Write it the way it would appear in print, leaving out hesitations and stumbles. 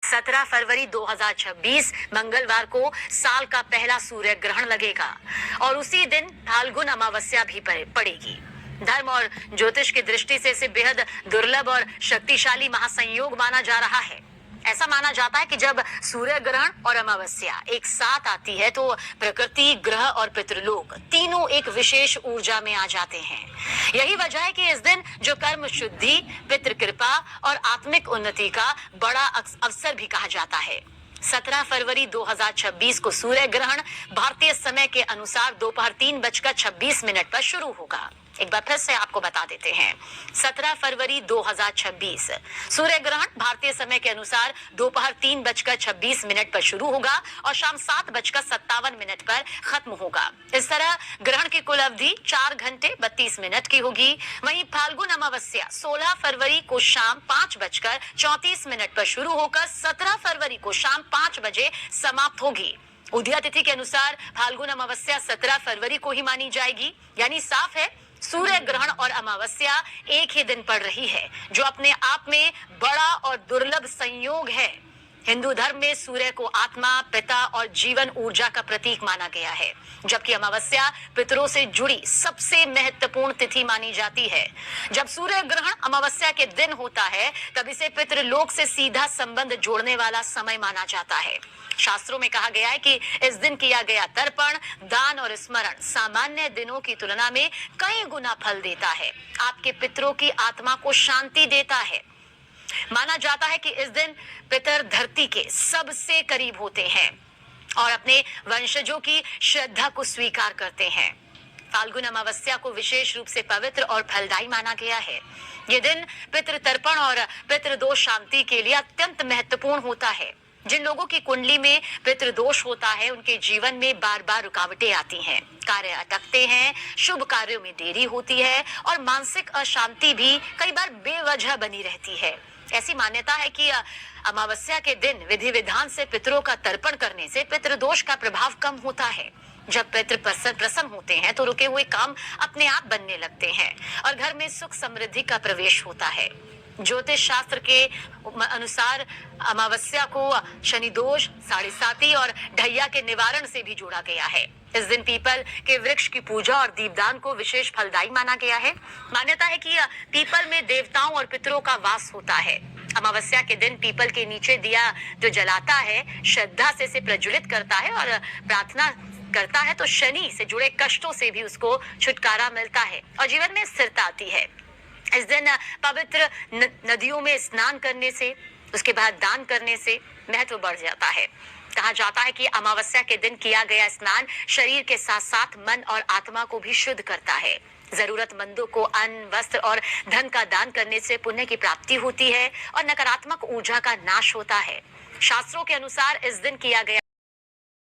17 फरवरी 2026 मंगलवार को साल का पहला सूर्य ग्रहण लगेगा और उसी दिन फाल्गुन अमावस्या भी पड़ेगी। धर्म और ज्योतिष की दृष्टि से इसे बेहद दुर्लभ और शक्तिशाली महासंयोग माना जा रहा है। ऐसा माना जाता है कि जब सूर्य ग्रहण और अमावस्या एक साथ आती है तो प्रकृति, ग्रह और पितृलोक तीनों एक विशेष ऊर्जा में आ जाते हैं। यही वजह है कि इस दिन जो कर्म शुद्धि, पितृ कृपा और आत्मिक उन्नति का बड़ा अवसर भी कहा जाता है। 17 फरवरी 2026 को सूर्य ग्रहण भारतीय समय के अनुसार दोपहर 3:26 पर शुरू होगा। एक बार फिर से आपको बता देते हैं, 17 फरवरी 2026 सूर्य ग्रहण भारतीय समय के अनुसार दोपहर 3:26 पर शुरू होगा और शाम 7:57 पर खत्म होगा। इस तरह ग्रहण की कुल अवधि 4 घंटे 32 मिनट की होगी। वहीं फाल्गुन अमावस्या 16 फरवरी को शाम 5:34 पर शुरू होकर 17 फरवरी को शाम 5 बजे समाप्त होगी। उदया तिथि के अनुसार फाल्गुन अमावस्या 17 फरवरी को ही मानी जाएगी। यानी साफ है, सूर्य ग्रहण और अमावस्या एक ही दिन पड़ रही है, जो अपने आप में बड़ा और दुर्लभ संयोग है। हिंदू धर्म में सूर्य को आत्मा, पिता और जीवन ऊर्जा का प्रतीक माना गया है, जबकि अमावस्या पितरों से जुड़ी सबसे महत्वपूर्ण तिथि मानी जाती है। जब सूर्य ग्रहण अमावस्या के दिन होता है, तब इसे पितृलोक से सीधा संबंध जोड़ने वाला समय माना जाता है। शास्त्रों में कहा गया है कि इस दिन किया गया तर्पण, दान और स्मरण सामान्य दिनों की तुलना में कई गुना फल देता है, आपके पितरों की आत्मा को शांति देता है। माना जाता है कि इस दिन पितर धरती के सबसे करीब होते हैं और अपने वंशजों की श्रद्धा को स्वीकार करते हैं। फाल्गुन अमावस्या को विशेष रूप से पवित्र और फलदायी माना गया है। ये दिन पितृ तर्पण और पितृदोष शांति के लिए अत्यंत महत्वपूर्ण होता है। जिन लोगों की कुंडली में पितृदोष होता है, उनके जीवन में बार बार रुकावटें आती हैं, कार्य अटकते हैं, शुभ कार्यों में देरी होती है और मानसिक अशांति भी कई बार बेवजह बनी रहती है। ऐसी मान्यता है कि अमावस्या के दिन विधि विधान से पितरों का तर्पण करने से पितृदोष का प्रभाव कम होता है। जब पितृ प्रसन्न होते हैं तो रुके हुए काम अपने आप बनने लगते हैं और घर में सुख समृद्धि का प्रवेश होता है। ज्योतिष शास्त्र के अनुसार अमावस्या को शनि दोष, साढ़े साती और ढैया के निवारण से भी जोड़ा गया है। इस दिन पीपल के वृक्ष की पूजा और दीपदान को विशेष फलदायी माना गया है। मान्यता है कि पीपल में देवताओं और पितरों का वास होता है। अमावस्या के दिन पीपल के नीचे दिया जो जलाता है, श्रद्धा से इसे प्रज्वलित करता है और प्रार्थना करता है तो शनि से जुड़े कष्टों से भी उसको छुटकारा मिलता है और जीवन में स्थिरता आती है। इस दिन पवित्र नदियों में स्नान करने से, उसके बाद दान करने से महत्व बढ़ जाता है। कहा जाता है कि अमावस्या के दिन किया गया स्नान शरीर के साथ साथ मन और आत्मा को भी शुद्ध करता है। जरूरतमंदों को अन्न, वस्त्र और धन का दान करने से पुण्य की प्राप्ति होती है और नकारात्मक ऊर्जा का नाश होता है। शास्त्रों के अनुसार इस दिन किया गया